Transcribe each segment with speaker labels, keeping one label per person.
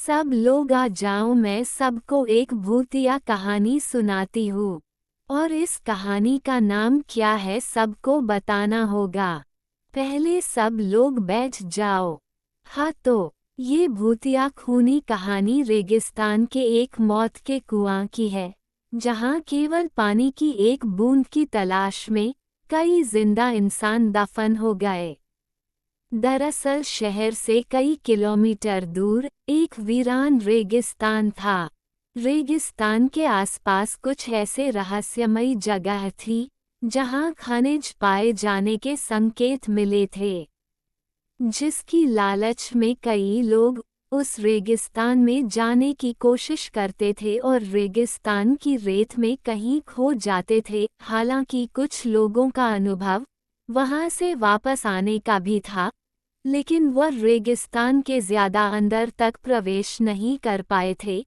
Speaker 1: सब लोग आ जाओ, मैं सबको एक भूतिया कहानी सुनाती हूँ। और इस कहानी का नाम क्या है सबको बताना होगा। पहले सब लोग बैठ जाओ। हाँ तो ये भूतिया खूनी कहानी रेगिस्तान के एक मौत के कुआं की है, जहाँ केवल पानी की एक बूंद की तलाश में कई जिंदा इंसान दफन हो गए। दरअसल शहर से कई किलोमीटर दूर एक वीरान रेगिस्तान था। रेगिस्तान के आसपास कुछ ऐसे रहस्यमयी जगह थी जहां खनिज पाए जाने के संकेत मिले थे, जिसकी लालच में कई लोग उस रेगिस्तान में जाने की कोशिश करते थे और रेगिस्तान की रेत में कहीं खो जाते थे। हालांकि कुछ लोगों का अनुभव वहां से वापस आने का भी था, लेकिन वह रेगिस्तान के ज्यादा अंदर तक प्रवेश नहीं कर पाए थे,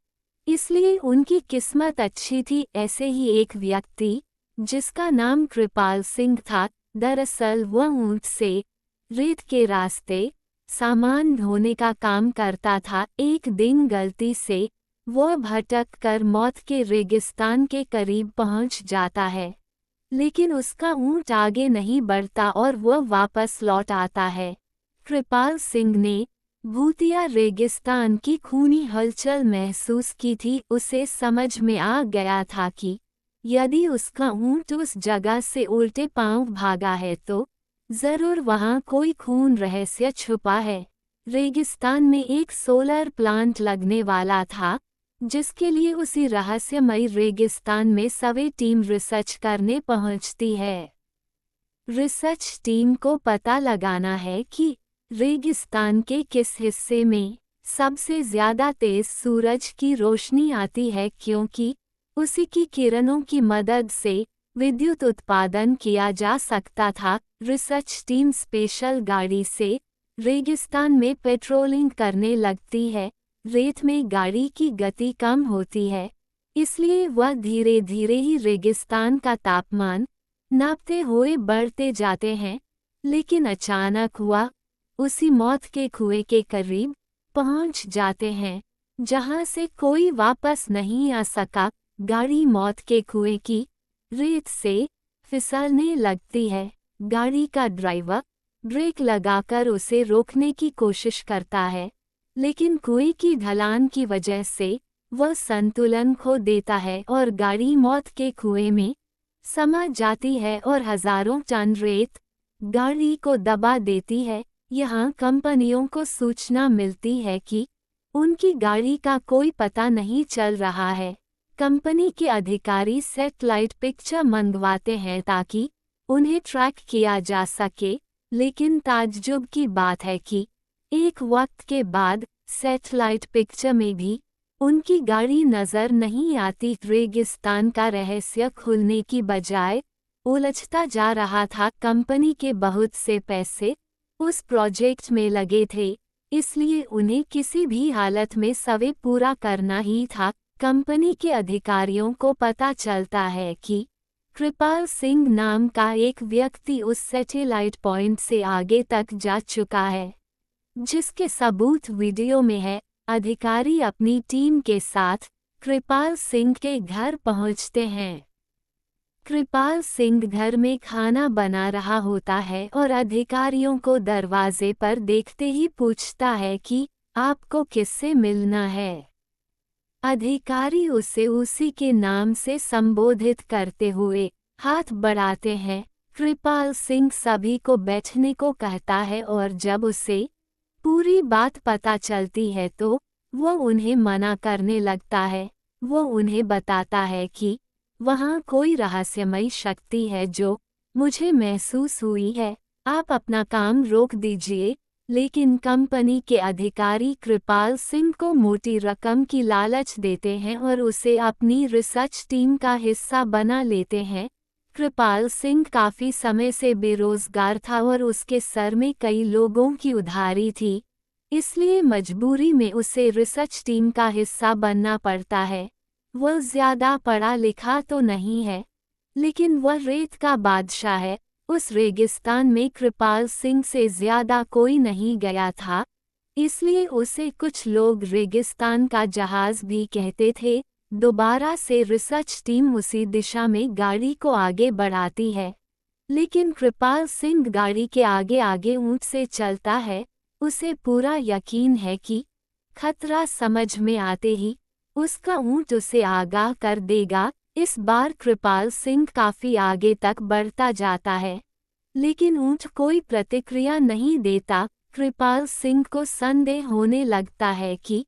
Speaker 1: इसलिए उनकी किस्मत अच्छी थी। ऐसे ही एक व्यक्ति जिसका नाम कृपाल सिंह था, दरअसल वह ऊंट से रेत के रास्ते सामान ढोने का काम करता था। एक दिन गलती से वह भटक कर मौत के रेगिस्तान के करीब पहुंच जाता है, लेकिन उसका ऊंट आगे नहीं बढ़ता और वह वापस लौट आता है। कृपाल सिंह ने भूतिया रेगिस्तान की खूनी हलचल महसूस की थी। उसे समझ में आ गया था कि यदि उसका ऊंट उस जगह से उल्टे पांव भागा है तो जरूर वहां कोई खून रहस्य छुपा है। रेगिस्तान में एक सोलर प्लांट लगने वाला था, जिसके लिए उसी रहस्यमयी रेगिस्तान में सवे टीम रिसर्च करने पहुंचती है। रिसर्च टीम को पता लगाना है कि रेगिस्तान के किस हिस्से में सबसे ज्यादा तेज सूरज की रोशनी आती है, क्योंकि उसी की किरणों की मदद से विद्युत उत्पादन किया जा सकता था। रिसर्च टीम स्पेशल गाड़ी से रेगिस्तान में पेट्रोलिंग करने लगती है। रेत में गाड़ी की गति कम होती है, इसलिए वह धीरे धीरे ही रेगिस्तान का तापमान नापते हुए बढ़ते जाते हैं। लेकिन अचानक वह उसी मौत के कुएं के करीब पहुंच जाते हैं, जहां से कोई वापस नहीं आ सका। गाड़ी मौत के कुएं की रेत से फिसलने लगती है। गाड़ी का ड्राइवर ब्रेक लगाकर उसे रोकने की कोशिश करता है, लेकिन कुएं की ढलान की वजह से वह संतुलन खो देता है और गाड़ी मौत के कुएं में समा जाती है और हजारों टन रेत गाड़ी को दबा देती है। यहाँ कंपनियों को सूचना मिलती है कि उनकी गाड़ी का कोई पता नहीं चल रहा है। कंपनी के अधिकारी सैटेलाइट पिक्चर मंगवाते हैं ताकि उन्हें ट्रैक किया जा सके, लेकिन ताज्जुब की बात है कि एक वक्त के बाद सैटेलाइट पिक्चर में भी उनकी गाड़ी नजर नहीं आती। रेगिस्तान का रहस्य खुलने की बजाय उलझता जा रहा था। कंपनी के बहुत से पैसे उस प्रोजेक्ट में लगे थे, इसलिए उन्हें किसी भी हालत में सवे पूरा करना ही था। कंपनी के अधिकारियों को पता चलता है कि कृपाल सिंह नाम का एक व्यक्ति उस सैटेलाइट पॉइंट से आगे तक जा चुका है, जिसके सबूत वीडियो में है। अधिकारी अपनी टीम के साथ कृपाल सिंह के घर पहुंचते हैं। कृपाल सिंह घर में खाना बना रहा होता है और अधिकारियों को दरवाजे पर देखते ही पूछता है कि आपको किससे मिलना है। अधिकारी उसे उसी के नाम से संबोधित करते हुए हाथ बढ़ाते हैं। कृपाल सिंह सभी को बैठने को कहता है और जब उसे पूरी बात पता चलती है तो वह उन्हें मना करने लगता है। वो उन्हें बताता है कि वहाँ कोई रहस्यमयी शक्ति है जो मुझे महसूस हुई है, आप अपना काम रोक दीजिए। लेकिन कंपनी के अधिकारी कृपाल सिंह को मोटी रकम की लालच देते हैं और उसे अपनी रिसर्च टीम का हिस्सा बना लेते हैं। कृपाल सिंह काफी समय से बेरोजगार था और उसके सर में कई लोगों की उधारी थी, इसलिए मजबूरी में उसे रिसर्च टीम का हिस्सा बनना पड़ता है। वह ज्यादा पढ़ा लिखा तो नहीं है, लेकिन वह रेत का बादशाह है। उस रेगिस्तान में कृपाल सिंह से ज्यादा कोई नहीं गया था, इसलिए उसे कुछ लोग रेगिस्तान का जहाज भी कहते थे। दोबारा से रिसर्च टीम उसी दिशा में गाड़ी को आगे बढ़ाती है, लेकिन कृपाल सिंह गाड़ी के आगे आगे ऊंट से चलता है। उसे पूरा यकीन है कि खतरा समझ में आते ही उसका ऊंट उसे आगाह कर देगा। इस बार कृपाल सिंह काफी आगे तक बढ़ता जाता है, लेकिन ऊंट कोई प्रतिक्रिया नहीं देता। कृपाल सिंह को संदेह होने लगता है कि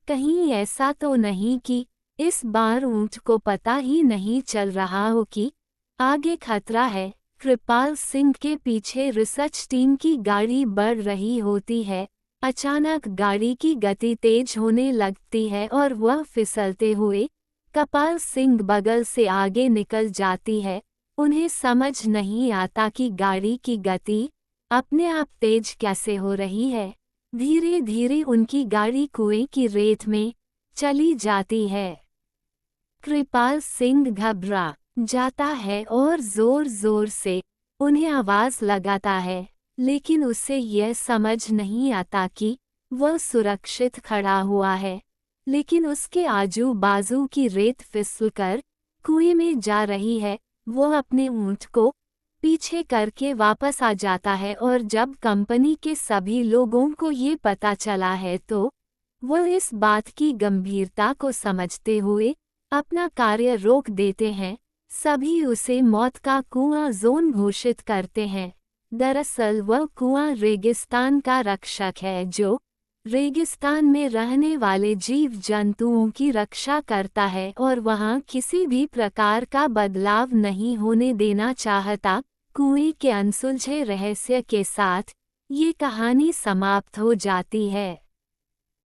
Speaker 1: कहीं ऐसा तो नहीं कि इस बार ऊंट को पता ही नहीं चल रहा हो कि आगे खतरा है। कृपाल सिंह के पीछे रिसर्च टीम की गाड़ी बढ़ रही होती है। अचानक गाड़ी की गति तेज होने लगती है और वह फिसलते हुए कृपाल सिंह बगल से आगे निकल जाती है। उन्हें समझ नहीं आता कि गाड़ी की गति अपने आप तेज कैसे हो रही है। धीरे धीरे उनकी गाड़ी कुएं की रेत में चली जाती है। कृपाल सिंह घबरा जाता है और जोर जोर से उन्हें आवाज लगाता है, लेकिन उसे यह समझ नहीं आता कि वह सुरक्षित खड़ा हुआ है, लेकिन उसके आजू बाजू की रेत फिसलकर कुएं में जा रही है। वह अपने ऊंट को पीछे करके वापस आ जाता है और जब कंपनी के सभी लोगों को ये पता चला है तो वह इस बात की गंभीरता को समझते हुए अपना कार्य रोक देते हैं। सभी उसे मौत का कुआं जोन घोषित करते हैं। दरअसल वह कुआं रेगिस्तान का रक्षक है जो रेगिस्तान में रहने वाले जीव जंतुओं की रक्षा करता है और वहां किसी भी प्रकार का बदलाव नहीं होने देना चाहता। कुएं के अनसुलझे रहस्य के साथ ये कहानी समाप्त हो जाती है।